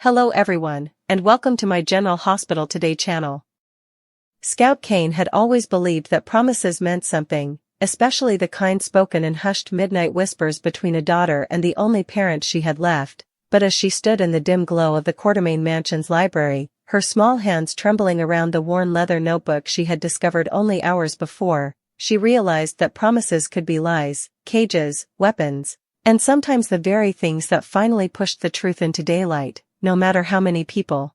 Hello everyone, and welcome to my General Hospital Today channel. Scout Kane had always believed that promises meant something, especially the kind spoken in hushed midnight whispers between a daughter and the only parent she had left, but as she stood in the dim glow of the Quartermain Mansion's library, her small hands trembling around the worn leather notebook she had discovered only hours before, she realized that promises could be lies, cages, weapons, and sometimes the very things that finally pushed the truth into daylight, no matter how many people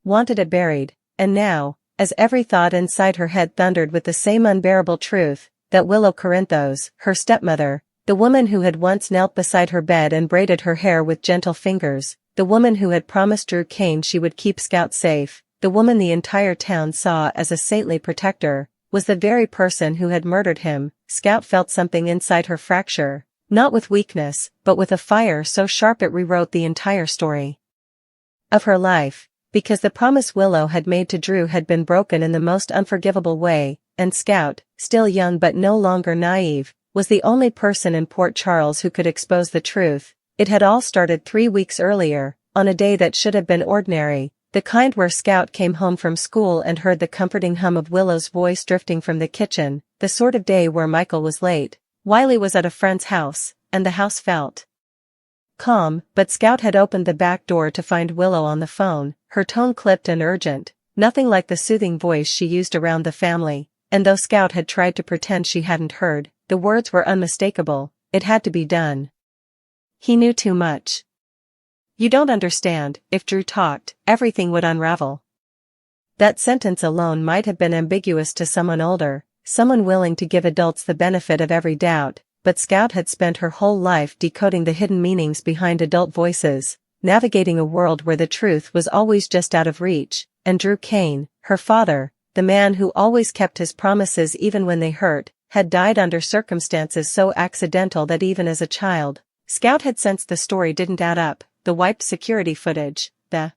wanted it buried. And now, as every thought inside her head thundered with the same unbearable truth, that Willow Corinthos, her stepmother, the woman who had once knelt beside her bed and braided her hair with gentle fingers, the woman who had promised Drew Kane she would keep Scout safe, the woman the entire town saw as a saintly protector, was the very person who had murdered him. Scout felt something inside her fracture, not with weakness, but with a fire so sharp it rewrote the entire story of her life, because the promise Willow had made to Drew had been broken in the most unforgivable way, and Scout, still young but no longer naive, was the only person in Port Charles who could expose the truth. It had all started 3 weeks earlier, on a day that should have been ordinary, the kind where Scout came home from school and heard the comforting hum of Willow's voice drifting from the kitchen, the sort of day where Michael was late, Wiley was at a friend's house, and the house felt calm, but Scout had opened the back door to find Willow on the phone, her tone clipped and urgent, nothing like the soothing voice she used around the family, and though Scout had tried to pretend she hadn't heard, the words were unmistakable. It had to be done. He knew too much. You don't understand, if Drew talked, everything would unravel. That sentence alone might have been ambiguous to someone older, someone willing to give adults the benefit of every doubt, but Scout had spent her whole life decoding the hidden meanings behind adult voices, navigating a world where the truth was always just out of reach, and Drew Kane, her father, the man who always kept his promises even when they hurt, had died under circumstances so accidental that even as a child, Scout had sensed the story didn't add up. The wiped security footage, the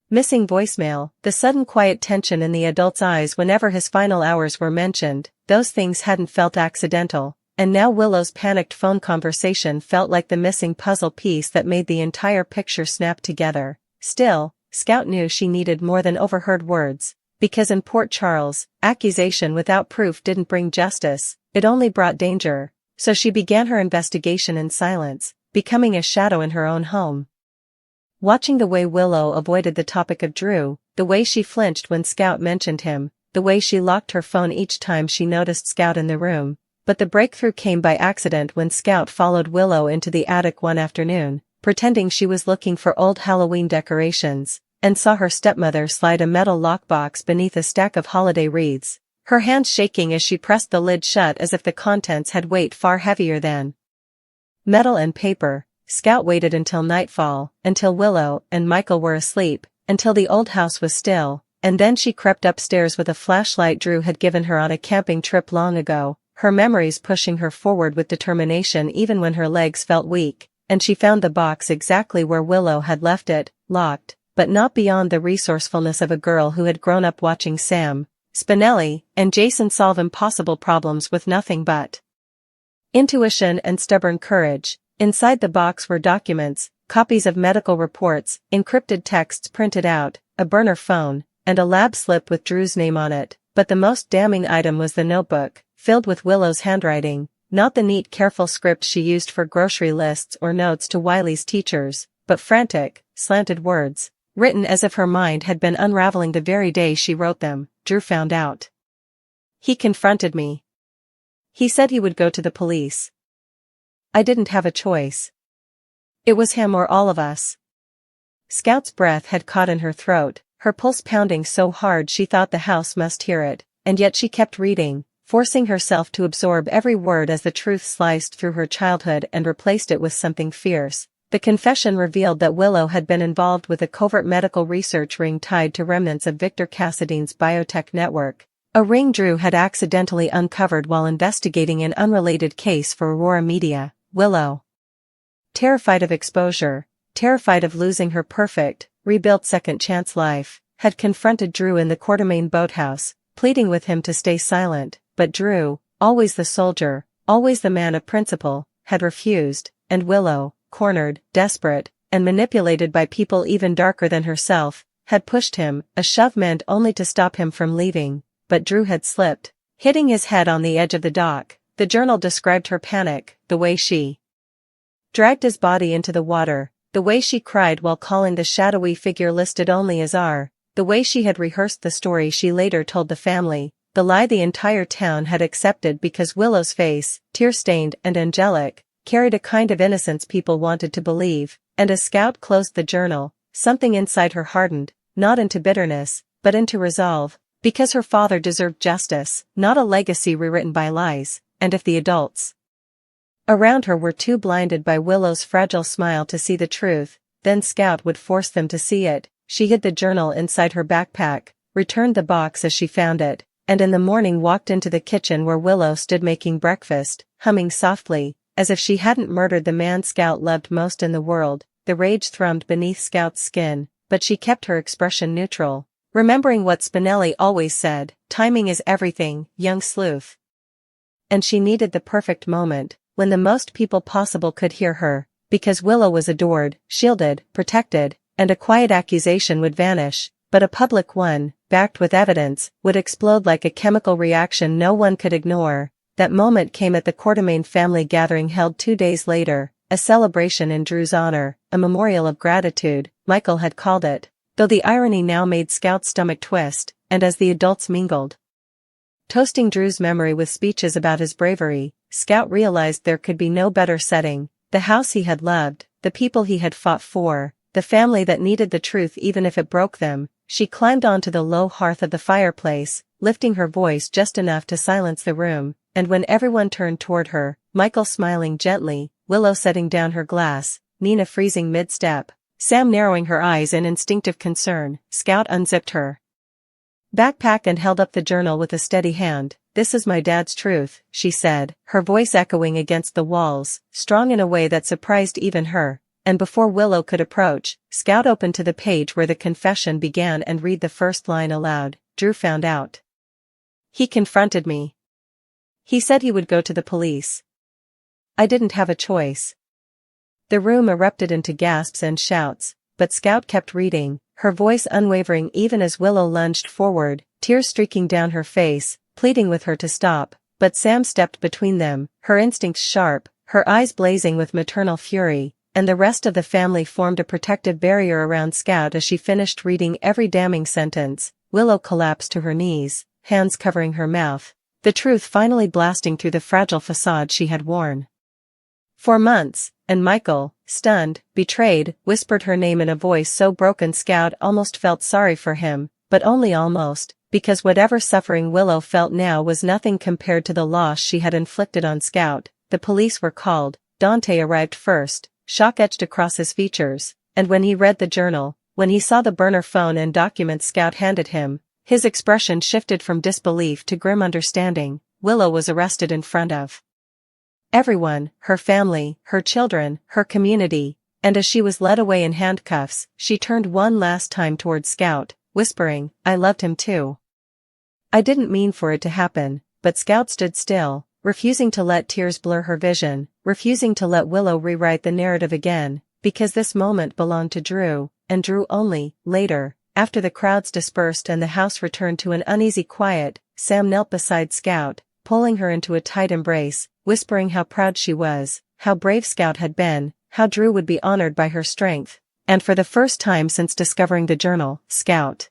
missing voicemail, the sudden quiet tension in the adult's eyes whenever his final hours were mentioned, those things hadn't felt accidental, and now Willow's panicked phone conversation felt like the missing puzzle piece that made the entire picture snap together. Still, Scout knew she needed more than overheard words, because in Port Charles, accusation without proof didn't bring justice, it only brought danger, so she began her investigation in silence, becoming a shadow in her own home. Watching the way Willow avoided the topic of Drew, the way she flinched when Scout mentioned him, the way she locked her phone each time she noticed Scout in the room, but the breakthrough came by accident when Scout followed Willow into the attic one afternoon, pretending she was looking for old Halloween decorations, and saw her stepmother slide a metal lockbox beneath a stack of holiday wreaths, her hands shaking as she pressed the lid shut as if the contents had weight far heavier than metal and paper. Scout waited until nightfall, until Willow and Michael were asleep, until the old house was still, and then she crept upstairs with a flashlight Drew had given her on a camping trip long ago, her memories pushing her forward with determination even when her legs felt weak, and she found the box exactly where Willow had left it, locked, but not beyond the resourcefulness of a girl who had grown up watching Sam, Spinelli, and Jason solve impossible problems with nothing but intuition and stubborn courage. Inside the box were documents, copies of medical reports, encrypted texts printed out, a burner phone, and a lab slip with Drew's name on it, but the most damning item was the notebook, filled with Willow's handwriting, not the neat careful script she used for grocery lists or notes to Wiley's teachers, but frantic, slanted words, written as if her mind had been unraveling the very day she wrote them. Drew found out. He confronted me. He said he would go to the police. I didn't have a choice. It was him or all of us. Scout's breath had caught in her throat, her pulse pounding so hard she thought the house must hear it, and yet she kept reading, forcing herself to absorb every word as the truth sliced through her childhood and replaced it with something fierce. The confession revealed that Willow had been involved with a covert medical research ring tied to remnants of Victor Cassidy's biotech network, a ring Drew had accidentally uncovered while investigating an unrelated case for Aurora Media. Willow, terrified of exposure, terrified of losing her perfect, rebuilt second-chance life, had confronted Drew in the Quartermain boathouse, pleading with him to stay silent, but Drew, always the soldier, always the man of principle, had refused, and Willow, cornered, desperate, and manipulated by people even darker than herself, had pushed him. A shove meant only to stop him from leaving, but Drew had slipped, hitting his head on the edge of the dock. The journal described her panic, the way she dragged his body into the water, the way she cried while calling the shadowy figure listed only as R, the way she had rehearsed the story she later told the family, the lie the entire town had accepted because Willow's face, tear-stained and angelic, carried a kind of innocence people wanted to believe. And as Scout closed the journal, something inside her hardened, not into bitterness, but into resolve, because her father deserved justice, not a legacy rewritten by lies. And if the adults around her were too blinded by Willow's fragile smile to see the truth, then Scout would force them to see it. She hid the journal inside her backpack, returned the box as she found it, and in the morning walked into the kitchen where Willow stood making breakfast, humming softly, as if she hadn't murdered the man Scout loved most in the world. The rage thrummed beneath Scout's skin, but she kept her expression neutral, remembering what Spinelli always said, timing is everything, young sleuth. And she needed the perfect moment, when the most people possible could hear her, because Willow was adored, shielded, protected, and a quiet accusation would vanish, but a public one, backed with evidence, would explode like a chemical reaction no one could ignore. That moment came at the Quartermain family gathering held 2 days later, a celebration in Drew's honor, a memorial of gratitude, Michael had called it, though the irony now made Scout's stomach twist, and as the adults mingled, toasting Drew's memory with speeches about his bravery, Scout realized there could be no better setting, the house he had loved, the people he had fought for, the family that needed the truth even if it broke them. She climbed onto the low hearth of the fireplace, lifting her voice just enough to silence the room, and when everyone turned toward her, Michael smiling gently, Willow setting down her glass, Nina freezing mid-step, Sam narrowing her eyes in instinctive concern, Scout unzipped her backpack and held up the journal with a steady hand. "This is my dad's truth," she said, her voice echoing against the walls, strong in a way that surprised even her. And before Willow could approach, Scout opened to the page where the confession began and read the first line aloud. "Drew found out. He confronted me. He said he would go to the police. I didn't have a choice." The room erupted into gasps and shouts, but Scout kept reading, her voice unwavering even as Willow lunged forward, tears streaking down her face, pleading with her to stop. But Sam stepped between them, her instincts sharp, her eyes blazing with maternal fury, and the rest of the family formed a protective barrier around Scout as she finished reading every damning sentence. Willow collapsed to her knees, hands covering her mouth, the truth finally blasting through the fragile facade she had worn for months. And Michael, stunned, betrayed, whispered her name in a voice so broken Scout almost felt sorry for him, but only almost, because whatever suffering Willow felt now was nothing compared to the loss she had inflicted on Scout. The police were called. Dante arrived first, shock etched across his features, and when he read the journal, when he saw the burner phone and documents Scout handed him, his expression shifted from disbelief to grim understanding. Willow was arrested in front of everyone, her family, her children, her community, and as she was led away in handcuffs, she turned one last time toward Scout, whispering, "I loved him too. I didn't mean for it to happen." But Scout stood still, refusing to let tears blur her vision, refusing to let Willow rewrite the narrative again, because this moment belonged to Drew, and Drew only. Later, after the crowds dispersed and the house returned to an uneasy quiet, Sam knelt beside Scout, pulling her into a tight embrace, whispering how proud she was, how brave Scout had been, how Drew would be honored by her strength. And for the first time since discovering the journal, Scout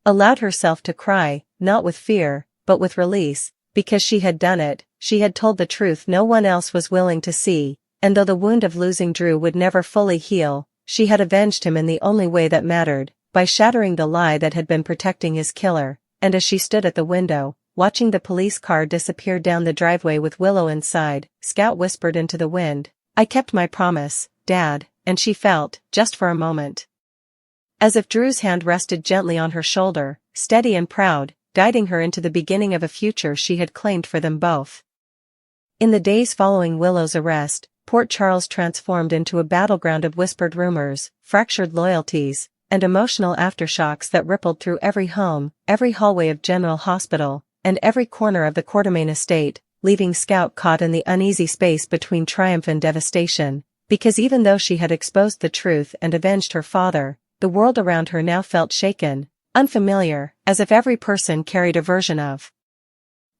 allowed herself to cry, not with fear, but with release, because she had done it. She had told the truth no one else was willing to see, and though the wound of losing Drew would never fully heal, she had avenged him in the only way that mattered, by shattering the lie that had been protecting his killer. And as she stood at the window, watching the police car disappear down the driveway with Willow inside, Scout whispered into the wind, "I kept my promise, Dad," and she felt, just for a moment, as if Drew's hand rested gently on her shoulder, steady and proud, guiding her into the beginning of a future she had claimed for them both. In the days following Willow's arrest, Port Charles transformed into a battleground of whispered rumors, fractured loyalties, and emotional aftershocks that rippled through every home, every hallway of General Hospital, and every corner of the Quartermain estate, leaving Scout caught in the uneasy space between triumph and devastation. because even though she had exposed the truth and avenged her father, the world around her now felt shaken, unfamiliar, as if every person carried a version of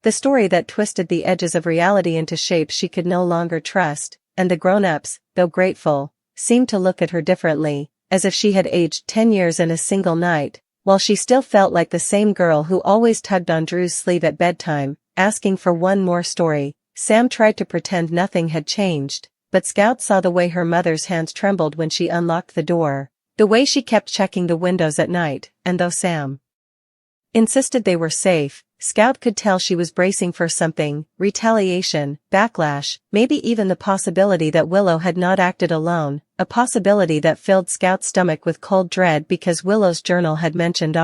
the story that twisted the edges of reality into shapes she could no longer trust, and the grown-ups, though grateful, seemed to look at her differently, as if she had aged 10 years in a single night, while she still felt like the same girl who always tugged on Drew's sleeve at bedtime, asking for one more story. Sam tried to pretend nothing had changed, but Scout saw the way her mother's hands trembled when she unlocked the door, the way she kept checking the windows at night, and though Sam insisted they were safe, Scout could tell she was bracing for something: retaliation, backlash, maybe even the possibility that Willow had not acted alone, a possibility that filled Scout's stomach with cold dread because Willow's journal had mentioned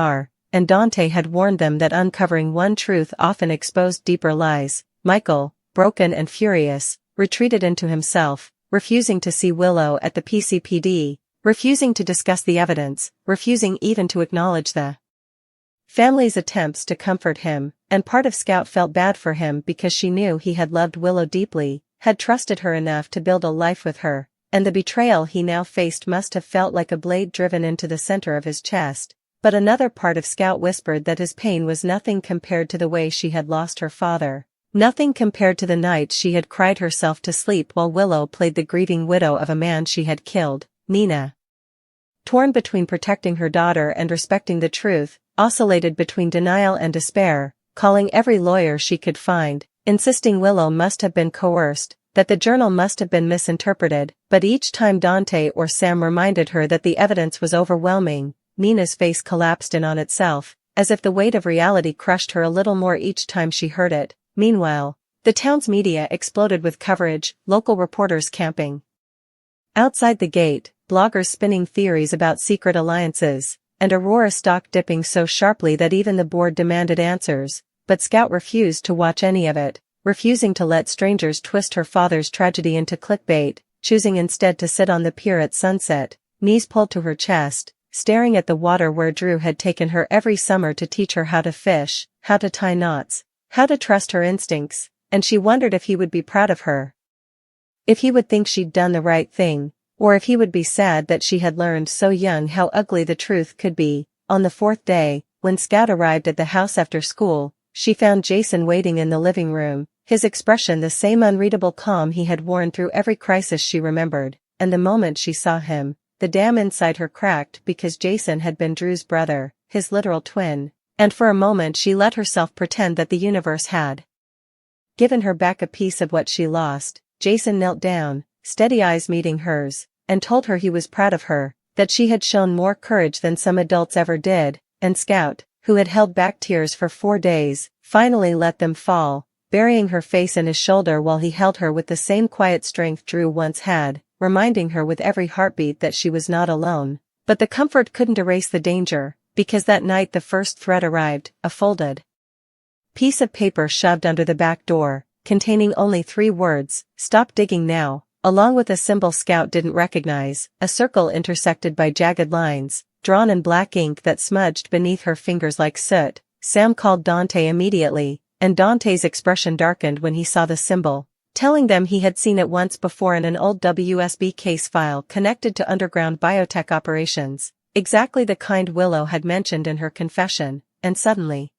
and Dante had warned them that uncovering one truth often exposed deeper lies. Michael, broken and furious, retreated into himself, refusing to see Willow at the PCPD, refusing to discuss the evidence, refusing even to acknowledge the family's attempts to comfort him, and part of Scout felt bad for him because she knew he had loved Willow deeply, had trusted her enough to build a life with her, and the betrayal he now faced must have felt like a blade driven into the center of his chest. But another part of Scout whispered that his pain was nothing compared to the way she had lost her father, nothing compared to the nights she had cried herself to sleep while Willow played the grieving widow of a man she had killed. Nina, torn between protecting her daughter and respecting the truth, oscillated between denial and despair, calling every lawyer she could find, insisting Willow must have been coerced, that the journal must have been misinterpreted, but each time Dante or Sam reminded her that the evidence was overwhelming, Nina's face collapsed in on itself, as if the weight of reality crushed her a little more each time she heard it. Meanwhile, the town's media exploded with coverage, local reporters camping outside the gate, bloggers spinning theories about secret alliances, and Aurora stock dipping so sharply that even the board demanded answers, but Scout refused to watch any of it, refusing to let strangers twist her father's tragedy into clickbait, choosing instead to sit on the pier at sunset, knees pulled to her chest, staring at the water where Drew had taken her every summer to teach her how to fish, how to tie knots, how to trust her instincts, and she wondered if he would be proud of her. If he would think she'd done the right thing, or if he would be sad that she had learned so young how ugly the truth could be. On the fourth day, when Scout arrived at the house after school, she found Jason waiting in the living room, his expression the same unreadable calm he had worn through every crisis she remembered, and the moment she saw him, the dam inside her cracked because Jason had been Drew's brother, his literal twin, and for a moment she let herself pretend that the universe had given her back a piece of what she lost. Jason knelt down, steady eyes meeting hers, and told her he was proud of her, that she had shown more courage than some adults ever did, and Scout, who had held back tears for 4 days, finally let them fall, burying her face in his shoulder while he held her with the same quiet strength Drew once had, reminding her with every heartbeat that she was not alone. But the comfort couldn't erase the danger, because that night the first threat arrived, a folded piece of paper shoved under the back door, containing only 3 words: "Stop digging now," along with a symbol Scout didn't recognize, a circle intersected by jagged lines, drawn in black ink that smudged beneath her fingers like soot. Sam called Dante immediately, and Dante's expression darkened when he saw the symbol, telling them he had seen it once before in an old WSB case file connected to underground biotech operations, exactly the kind Willow had mentioned in her confession, and suddenly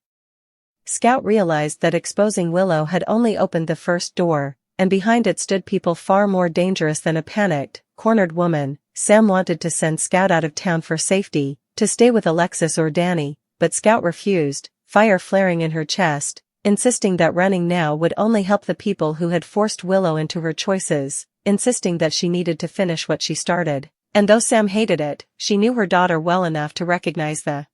Scout realized that exposing Willow had only opened the first door, and behind it stood people far more dangerous than a panicked, cornered woman. Sam wanted to send Scout out of town for safety, to stay with Alexis or Danny, but Scout refused, fire flaring in her chest, insisting that running now would only help the people who had forced Willow into her choices, insisting that she needed to finish what she started. And though Sam hated it, she knew her daughter well enough to recognize the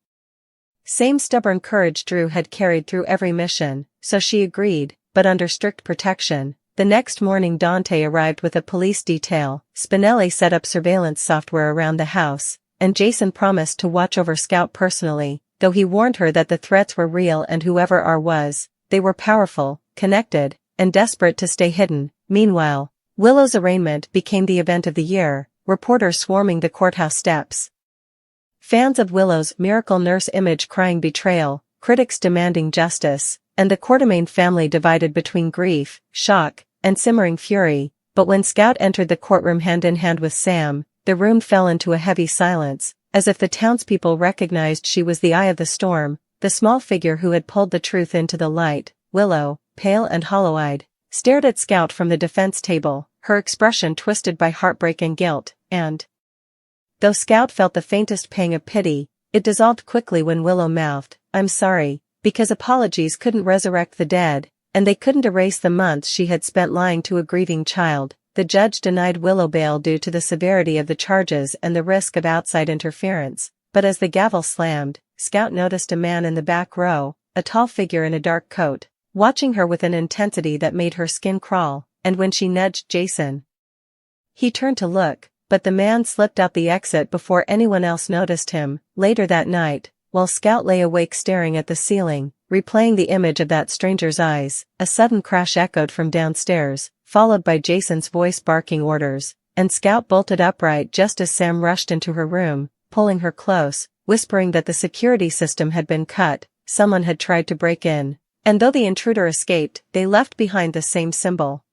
same stubborn courage Drew had carried through every mission, so she agreed, but under strict protection. The next morning Dante arrived with a police detail, Spinelli set up surveillance software around the house, and Jason promised to watch over Scout personally, though he warned her that the threats were real and whoever R was, they were powerful, connected, and desperate to stay hidden. Meanwhile, Willow's arraignment became the event of the year, reporters swarming the courthouse steps. Fans of Willow's miracle nurse image crying betrayal, critics demanding justice, and the Quartermain family divided between grief, shock, and simmering fury. but when Scout entered the courtroom hand in hand with Sam, the room fell into a heavy silence, as if the townspeople recognized she was the eye of the storm, the small figure who had pulled the truth into the light. Willow, pale and hollow-eyed, stared at Scout from the defense table, her expression twisted by heartbreak and guilt, and though Scout felt the faintest pang of pity, it dissolved quickly when Willow mouthed, "I'm sorry," because apologies couldn't resurrect the dead, and they couldn't erase the months she had spent lying to a grieving child. The judge denied Willow bail due to the severity of the charges and the risk of outside interference, but as the gavel slammed, Scout noticed a man in the back row, a tall figure in a dark coat, watching her with an intensity that made her skin crawl, and when she nudged Jason, he turned to look, but the man slipped out the exit before anyone else noticed him. Later that night, while Scout lay awake staring at the ceiling, replaying the image of that stranger's eyes, a sudden crash echoed from downstairs, followed by Jason's voice barking orders, and Scout bolted upright just as Sam rushed into her room, pulling her close, whispering that the security system had been cut, someone had tried to break in, and though the intruder escaped, they left behind the same symbol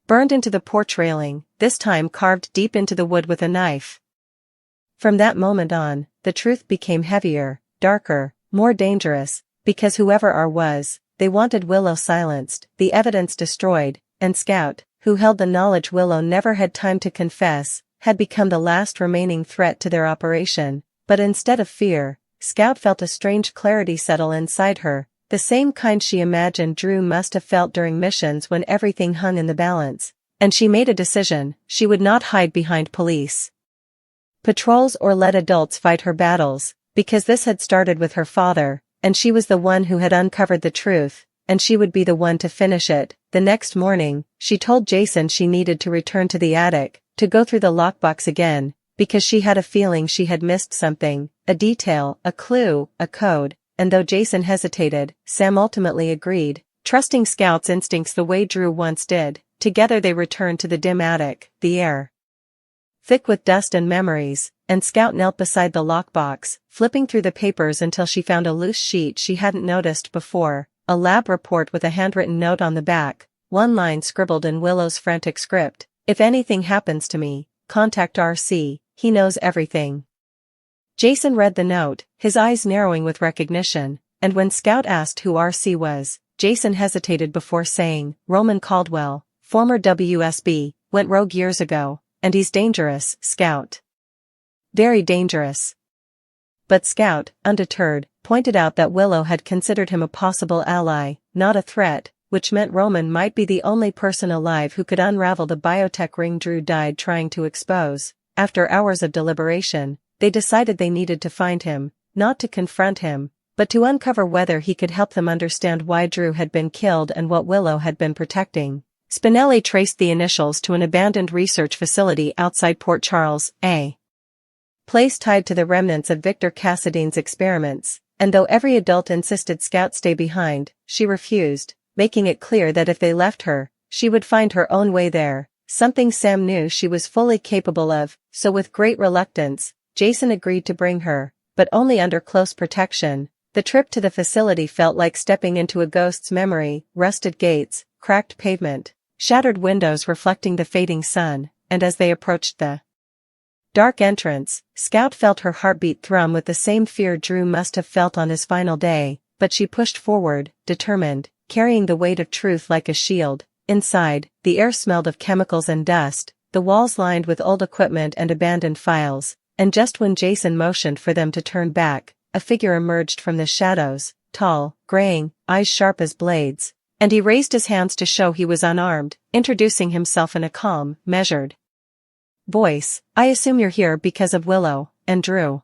burned into the porch railing, this time carved deep into the wood with a knife. From that moment on, the truth became heavier, darker, more dangerous, because whoever R was, they wanted Willow silenced, the evidence destroyed, and Scout, who held the knowledge Willow never had time to confess, had become the last remaining threat to their operation. But instead of fear, Scout felt a strange clarity settle inside her, the same kind she imagined Drew must have felt during missions when everything hung in the balance, and she made a decision: she would not hide behind police patrols or let adults fight her battles, because this had started with her father, and she was the one who had uncovered the truth, and she would be the one to finish it. The next morning, she told Jason she needed to return to the attic, to go through the lockbox again, because she had a feeling she had missed something, a detail, a clue, a code, and though Jason hesitated, Sam ultimately agreed, trusting Scout's instincts the way Drew once did. Together they returned to the dim attic, the air thick with dust and memories, and Scout knelt beside the lockbox, flipping through the papers until she found a loose sheet she hadn't noticed before, a lab report with a handwritten note on the back, one line scribbled in Willow's frantic script: "If anything happens to me, contact RC, he knows everything." Jason read the note, his eyes narrowing with recognition, and when Scout asked who RC was, Jason hesitated before saying, "Roman Caldwell, former WSB, went rogue years ago, and he's dangerous, Scout. Very dangerous." But Scout, undeterred, pointed out that Willow had considered him a possible ally, not a threat, which meant Roman might be the only person alive who could unravel the biotech ring Drew died trying to expose. After hours of deliberation, they decided they needed to find him, not to confront him, but to uncover whether he could help them understand why Drew had been killed and what Willow had been protecting. Spinelli traced the initials to an abandoned research facility outside Port Charles, a place tied to the remnants of Victor Cassadine's experiments, and though every adult insisted Scout stay behind, she refused, making it clear that if they left her, she would find her own way there, something Sam knew she was fully capable of. So with great reluctance, Jason agreed to bring her, but only under close protection. The trip to the facility felt like stepping into a ghost's memory: rusted gates, cracked pavement, shattered windows reflecting the fading sun, and as they approached the dark entrance, Scout felt her heartbeat thrum with the same fear Drew must have felt on his final day, but she pushed forward, determined, carrying the weight of truth like a shield. Inside, the air smelled of chemicals and dust, the walls lined with old equipment and abandoned files, and just when Jason motioned for them to turn back, a figure emerged from the shadows, tall, graying, eyes sharp as blades, and he raised his hands to show he was unarmed, introducing himself in a calm, measured voice. "I assume you're here because of Willow and Drew."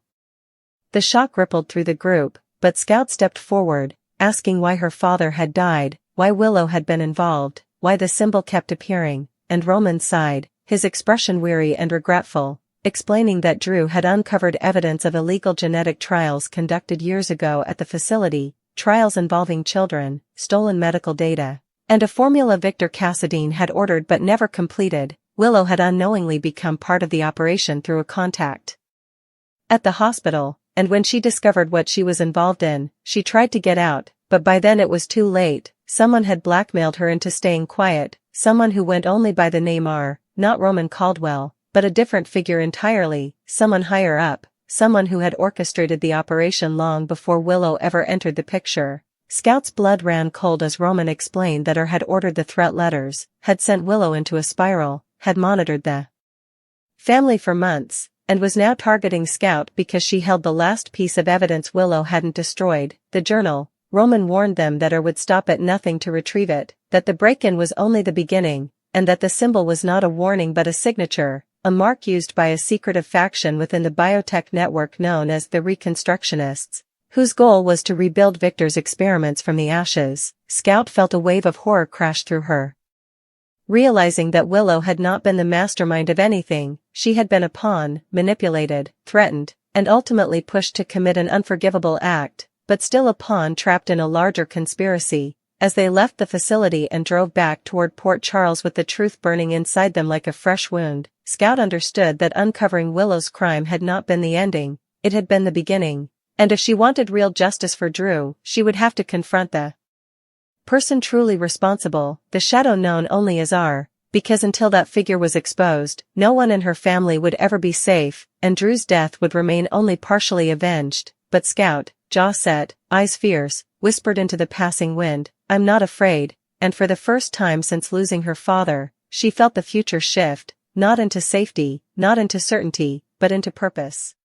The shock rippled through the group, but Scout stepped forward, asking why her father had died, why Willow had been involved, why the symbol kept appearing, and Roman sighed, his expression weary and regretful, explaining that Drew had uncovered evidence of illegal genetic trials conducted years ago at the facility, trials involving children, stolen medical data, and a formula Victor Cassadine had ordered but never completed. Willow had unknowingly become part of the operation through a contact at the hospital, and when she discovered what she was involved in, she tried to get out, but by then it was too late. Someone had blackmailed her into staying quiet, someone who went only by the name R, not Roman Caldwell, but a different figure entirely, someone higher up, someone who had orchestrated the operation long before Willow ever entered the picture. Scout's blood ran cold as Roman explained that R had ordered the threat letters, had sent Willow into a spiral, had monitored the family for months, and was now targeting Scout because she held the last piece of evidence Willow hadn't destroyed, the journal. Roman warned them that R would stop at nothing to retrieve it, that the break-in was only the beginning, and that the symbol was not a warning but a signature, a mark used by a secretive faction within the biotech network known as the Reconstructionists, whose goal was to rebuild Victor's experiments from the ashes. Scout felt a wave of horror crash through her. Realizing that Willow had not been the mastermind of anything, she had been a pawn, manipulated, threatened, and ultimately pushed to commit an unforgivable act, but still a pawn trapped in a larger conspiracy. As they left the facility and drove back toward Port Charles with the truth burning inside them like a fresh wound, Scout understood that uncovering Willow's crime had not been the ending, it had been the beginning. And if she wanted real justice for Drew, she would have to confront the person truly responsible, the shadow known only as R, because until that figure was exposed, no one in her family would ever be safe, and Drew's death would remain only partially avenged. But Scout, jaw set, eyes fierce, whispered into the passing wind, "I'm not afraid," and for the first time since losing her father, she felt the future shift, not into safety, not into certainty, but into purpose.